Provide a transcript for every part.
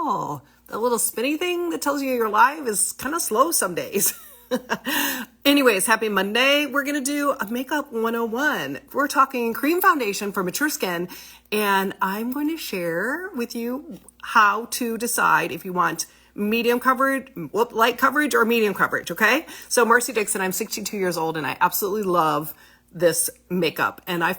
Oh, the little spinny thing that tells you you're live is kind of slow some days. Anyways, happy Monday. We're going to do a makeup 101. We're talking cream foundation for mature skin, and I'm going to share with you how to decide if you want medium coverage, light coverage, or medium coverage, okay? So Marcy Dixon, I'm 62 years old, and I absolutely love this makeup. And I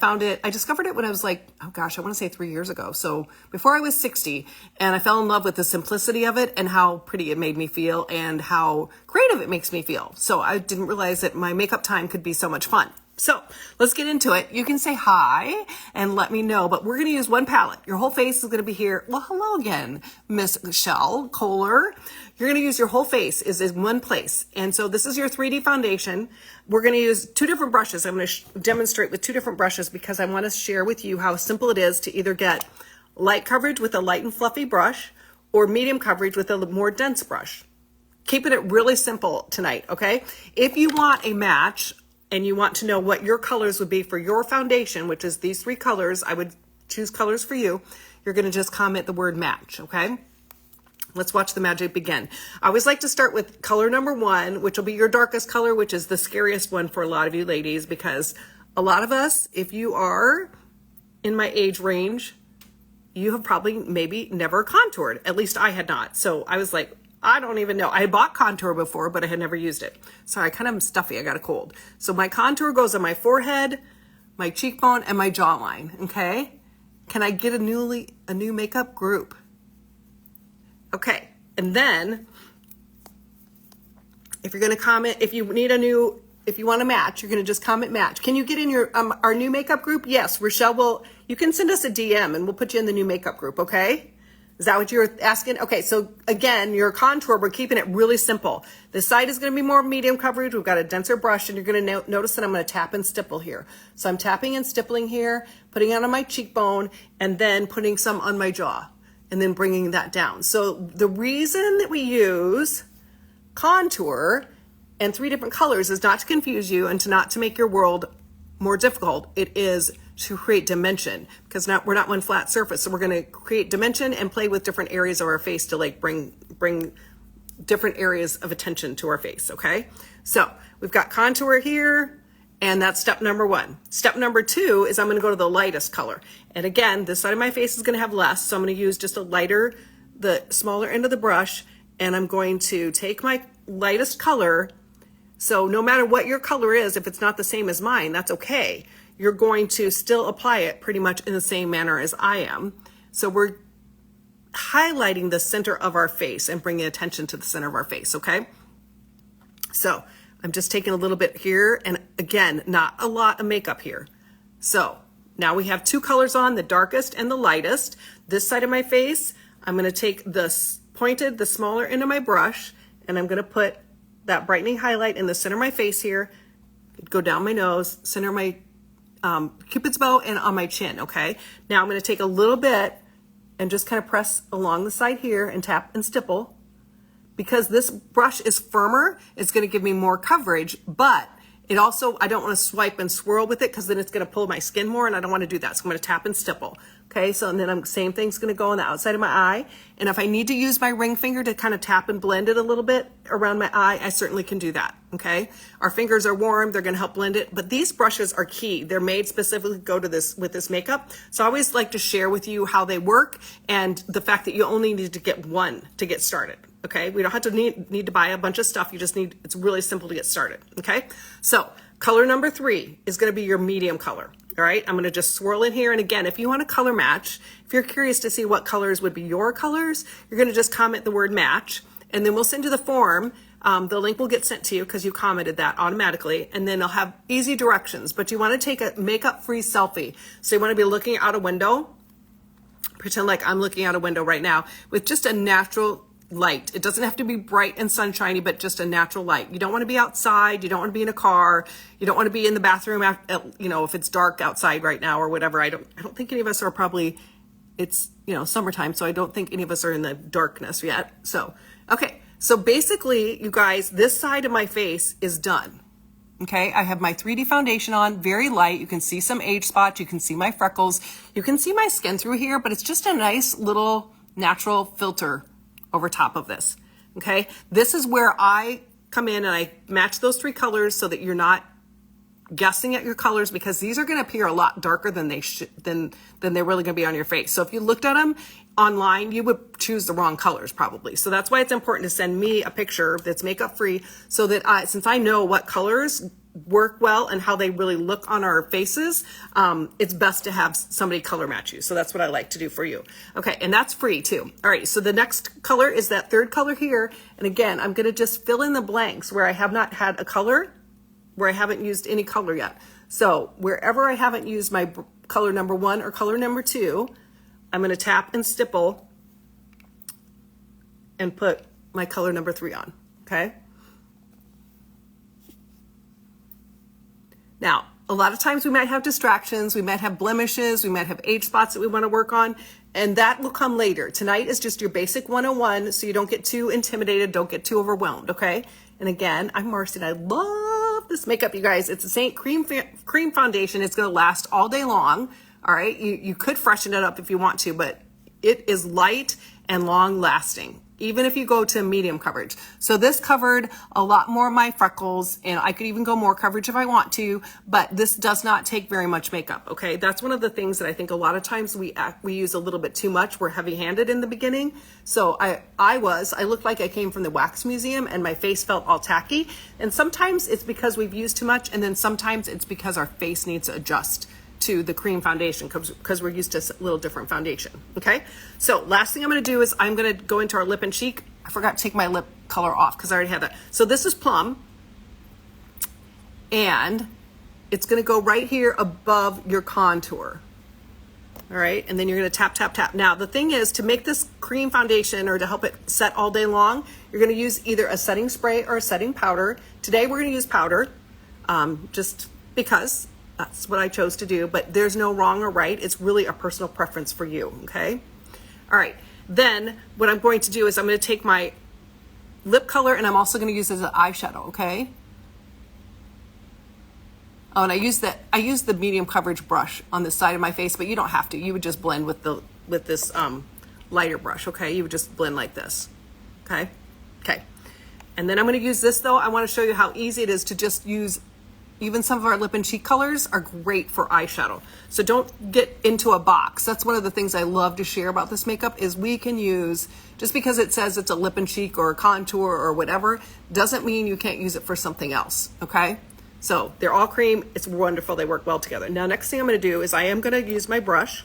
discovered it when I was like, oh gosh, I want to say 3 years ago. So before I was 60, and I fell in love with the simplicity of it and how pretty it made me feel and how creative it makes me feel. So I didn't realize that my makeup time could be so much fun. So let's get into it. You can say hi and let me know, but we're going to use one palette. Your whole face is going to be here. Well, hello again, Miss Michelle Kohler. You're going to use your whole face is in one place. And so this is your 3D foundation. We're going to use two different brushes. I'm going to demonstrate with two different brushes because I want to share with you how simple it is to either get light coverage with a light and fluffy brush or medium coverage with a more dense brush. Keeping it really simple tonight, okay? If you want a match, and you want to know what your colors would be for your foundation, which is these three colors, I would choose colors for you. You're going to just comment the word match, okay? Let's watch the magic begin. I always like to start with color number 1, which will be your darkest color, which is the scariest one for a lot of you ladies, because a lot of us, if you are in my age range, you have probably maybe never contoured. At least I had not. So I was like, I don't even know. I bought contour before, but I had never used it. Sorry, I kind of am stuffy. I got a cold. So my contour goes on my forehead, my cheekbone, and my jawline, okay? Can I get a new makeup group? Okay, and then if you're gonna comment, if you want a match, you're gonna just comment match. Can you get in your our new makeup group? Yes, Rochelle you can send us a DM and we'll put you in the new makeup group, okay? Is that what you're asking? Okay, so again, your contour, we're keeping it really simple. This side is going to be more medium coverage. We've got a denser brush, and you're going to notice that I'm going to tap and stipple here. So I'm tapping and stippling here, putting it on my cheekbone, and then putting some on my jaw, and then bringing that down. So the reason that we use contour and 3 different colors is not to confuse you and not to make your world more difficult. It is to create dimension, because we're not one flat surface. So we're going to create dimension and play with different areas of our face to like bring different areas of attention to our face. Okay. So we've got contour here, and that's step number 1. Step number 2 is I'm going to go to the lightest color. And again, this side of my face is going to have less. So I'm going to use just the smaller end of the brush, and I'm going to take my lightest color. So no matter what your color is, if it's not the same as mine, that's okay. You're going to still apply it pretty much in the same manner as I am. So we're highlighting the center of our face and bringing attention to the center of our face, okay? So I'm just taking a little bit here, and again, not a lot of makeup here. So now we have 2 colors on, the darkest and the lightest. This side of my face, I'm gonna take the smaller end of my brush, and I'm gonna put that brightening highlight in the center of my face here, go down my nose, center of my Cupid's bow, and on my chin, okay? Now I'm going to take a little bit and just kind of press along the side here and tap and stipple. Because this brush is firmer, it's going to give me more coverage, but it also, I don't want to swipe and swirl with it because then it's going to pull my skin more, and I don't want to do that. So I'm going to tap and stipple. Okay, so and then same thing's going to go on the outside of my eye. And if I need to use my ring finger to kind of tap and blend it a little bit around my eye, I certainly can do that. Okay, our fingers are warm, they're going to help blend it, but these brushes are key. They're made specifically to go to this with this makeup. So I always like to share with you how they work and the fact that you only need to get one to get started. Okay, we don't have to need to buy a bunch of stuff. You just need, it's really simple to get started. Okay, so color number 3 is going to be your medium color. All right, I'm going to just swirl in here. And again, if you want a color match, if you're curious to see what colors would be your colors, you're going to just comment the word match, and then we'll send you the form. The link will get sent to you because you commented that automatically, and then I'll have easy directions. But you want to take a makeup-free selfie. So you want to be looking out a window. Pretend like I'm looking out a window right now with just a natural light. It doesn't have to be bright and sunshiny, but just a natural light. You don't want to be outside. You don't want to be in a car. You don't want to be in the bathroom, if it's dark outside right now or whatever. I don't think any of us are probably, it's, summertime. So I don't think any of us are in the darkness yet. So, okay. So basically, you guys, this side of my face is done. Okay. I have my 3D foundation on, very light. You can see some age spots. You can see my freckles. You can see my skin through here, but it's just a nice little natural filter over top of this, okay? This is where I come in and I match those 3 colors so that you're not guessing at your colors, because these are going to appear a lot darker than they than they're really going to be on your face. So if you looked at them online, you would choose the wrong colors probably. So that's why it's important to send me a picture that's makeup free, so that since I know what colors work well and how they really look on our faces, it's best to have somebody color match you. So that's what I like to do for you. Okay, and that's free too. All right, so the next color is that 3rd color here. And again, I'm going to just fill in the blanks where I have not had a color, where I haven't used any color yet. So wherever I haven't used my color number 1 or color number 2, I'm going to tap and stipple and put my color number 3 on, okay? Now, a lot of times we might have distractions, we might have blemishes, we might have age spots that we want to work on, and that will come later. Tonight is just your basic 101, so you don't get too intimidated, don't get too overwhelmed, okay? And again, I'm Marcy and I love this makeup, you guys. It's a Saint Cream foundation. It's going to last all day long, all right? You could freshen it up if you want to, but it is light and long lasting, even if you go to medium coverage. So this covered a lot more of my freckles, and I could even go more coverage if I want to, but this does not take very much makeup, okay? That's one of the things that I think a lot of times we use a little bit too much. We're heavy-handed in the beginning. So I looked like I came from the wax museum and my face felt all tacky. And sometimes it's because we've used too much, and then sometimes it's because our face needs to adjust to the cream foundation because we're used to a little different foundation, okay? So last thing I'm going to do is I'm going to go into our lip and cheek. I forgot to take my lip color off because I already had that. So this is Plum, and it's going to go right here above your contour, all right? And then you're going to tap, tap, tap. Now, the thing is, to make this cream foundation or to help it set all day long, you're going to use either a setting spray or a setting powder. Today, we're going to use powder just because that's what I chose to do, but there's no wrong or right. It's really a personal preference for you, okay? All right, then what I'm going to do is I'm going to take my lip color and I'm also going to use it as an eyeshadow, okay? Oh, and I use the medium coverage brush on the side of my face, but you don't have to. You would just blend with this lighter brush, okay? You would just blend like this, okay? Okay, and then I'm going to use this though. I want to show you how easy it is to just use. Even some of our lip and cheek colors are great for eyeshadow. So don't get into a box. That's one of the things I love to share about this makeup is we can use, just because it says it's a lip and cheek or a contour or whatever, doesn't mean you can't use it for something else, okay? So they're all cream. It's wonderful. They work well together. Now, next thing I'm going to do is I am going to use my brush.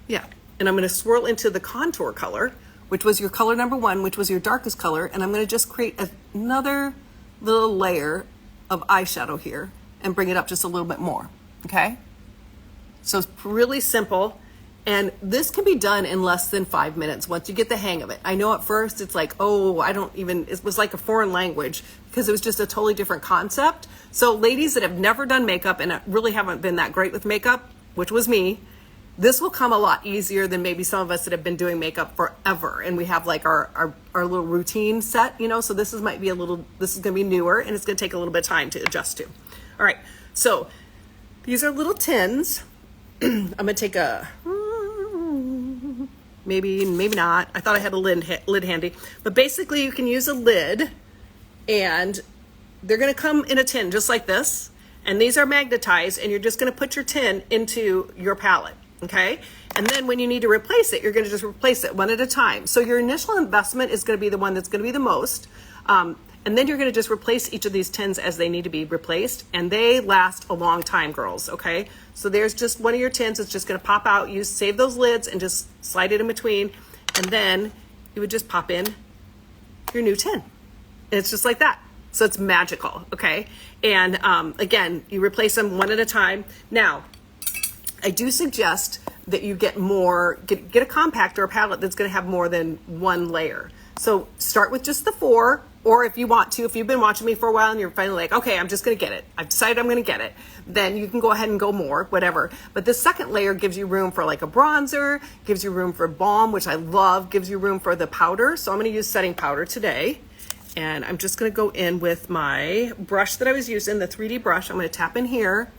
Yeah, and I'm going to swirl into the contour color, which was your color number 1, which was your darkest color, and I'm going to just create another little layer of eyeshadow here and bring it up just a little bit more, okay? So it's really simple, and this can be done in less than 5 minutes once you get the hang of it. I know at first it's like, oh, it was like a foreign language because it was just a totally different concept. So ladies that have never done makeup and really haven't been that great with makeup, which was me, this will come a lot easier than maybe some of us that have been doing makeup forever and we have like our little routine set, you know, so this is gonna be newer and it's gonna take a little bit of time to adjust to. All right, so these are little tins. I'm gonna take a, maybe not. I thought I had a lid handy, but basically you can use a lid and they're gonna come in a tin just like this. And these are magnetized and you're just gonna put your tin into your palette. Okay, and then when you need to replace it, you're going to just replace it one at a time. So your initial investment is going to be the one that's going to be the most, and then you're going to just replace each of these tins as they need to be replaced, and they last a long time, girls. Okay, so there's just one of your tins. It's just going to pop out. You save those lids and just slide it in between, and then you would just pop in your new tin, and it's just like that. So it's magical. Okay, and again, you replace them one at a time. Now, I do suggest that you get a compactor or palette that's going to have more than one layer. So start with just the 4, or if you want to, if you've been watching me for a while and you're finally like, okay, I'm just going to get it. I've decided I'm going to get it. Then you can go ahead and go more, whatever. But this second layer gives you room for like a bronzer, gives you room for balm, which I love, gives you room for the powder. So I'm going to use setting powder today. And I'm just going to go in with my brush that I was using, the 3D brush. I'm going to tap in here.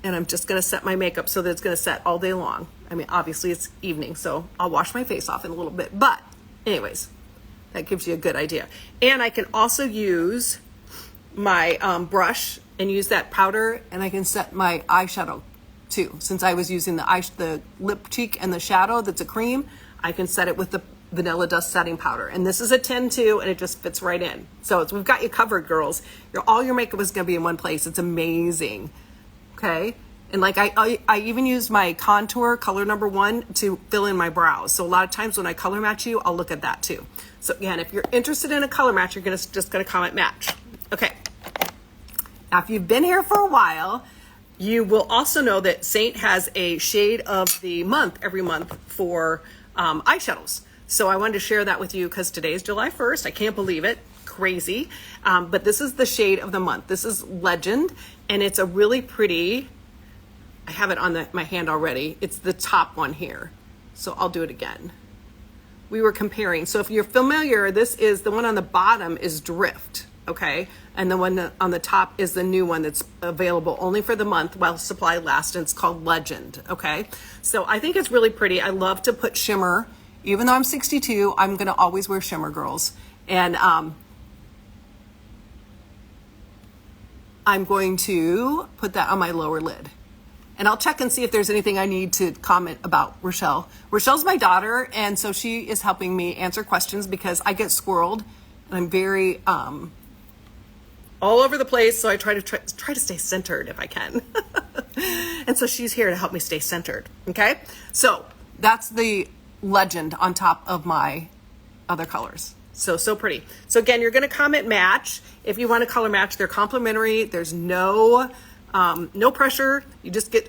And I'm just going to set my makeup so that it's going to set all day long. I mean, obviously it's evening, so I'll wash my face off in a little bit. But anyways, that gives you a good idea. And I can also use my brush and use that powder, and I can set my eyeshadow too. Since I was using the lip cheek and the shadow that's a cream, I can set it with the Vanilla Dust setting powder. And this is a 10 too, and it just fits right in. So we've got you covered, girls. All your makeup is gonna be in one place. It's amazing, okay? And like I even used my contour color number 1 to fill in my brows. So a lot of times when I color match you, I'll look at that too. So again, if you're interested in a color match, you're just gonna comment match. Okay. Now, if you've been here for a while, you will also know that Saint has a shade of the month every month for eyeshadows. So I wanted to share that with you because today is July 1st. I can't believe it. Crazy. But this is the shade of the month. This is Legend, and it's a really pretty, I have it on my hand already. It's the top one here. So I'll do it again. We were comparing. So if you're familiar, this is the one on the bottom is Drift, okay? And the one on the top is the new one that's available only for the month while supply lasts, and it's called Legend, okay? So I think it's really pretty. I love to put shimmer. Even though I'm 62, I'm gonna always wear shimmer, girls. And I'm going to put that on my lower lid. And I'll check and see if there's anything I need to comment about Rochelle. Rochelle's my daughter, and so she is helping me answer questions because I get squirreled, and I'm very all over the place, so I try to stay centered if I can. And so she's here to help me stay centered, okay? So that's the Legend on top of my other colors. So pretty. So again, you're gonna comment match. If you want to color match, they're complimentary. There's no pressure.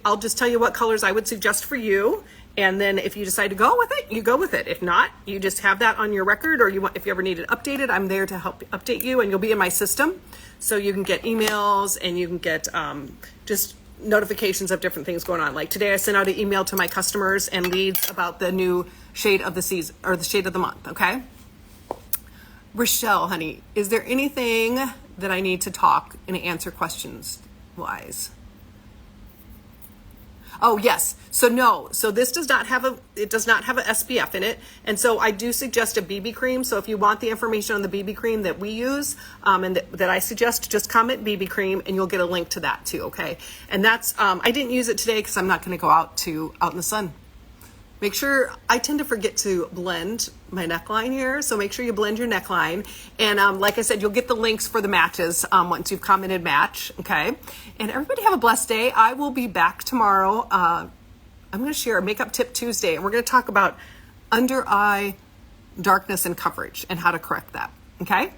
I'll just tell you what colors I would suggest for you. And then if you decide to go with it, you go with it. If not, you just have that on your record, or if you ever need it updated, I'm there to help update you, and you'll be in my system. So you can get emails, and you can get just notifications of different things going on. Like today I sent out an email to my customers and leads about the new shade of the season, or the shade of the month, okay? Rochelle, honey, is there anything that I need to talk and answer questions wise? Oh, yes. So no. So this does not have a SPF in it. And so I do suggest a BB cream. So if you want the information on the BB cream that we use and that I suggest, just comment BB cream and you'll get a link to that too, okay? And that's, I didn't use it today because I'm not going to go out in the sun. Make sure, I tend to forget to blend my neckline here, so make sure you blend your neckline. And like I said, you'll get the links for the matches once you've commented match, okay? And everybody have a blessed day. I will be back tomorrow. I'm gonna share a Makeup Tip Tuesday, and we're gonna talk about under eye darkness and coverage and how to correct that, okay?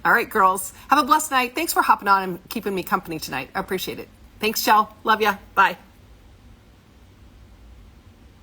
All right, girls, have a blessed night. Thanks for hopping on and keeping me company tonight. I appreciate it. Thanks, Shell. Love ya. Bye.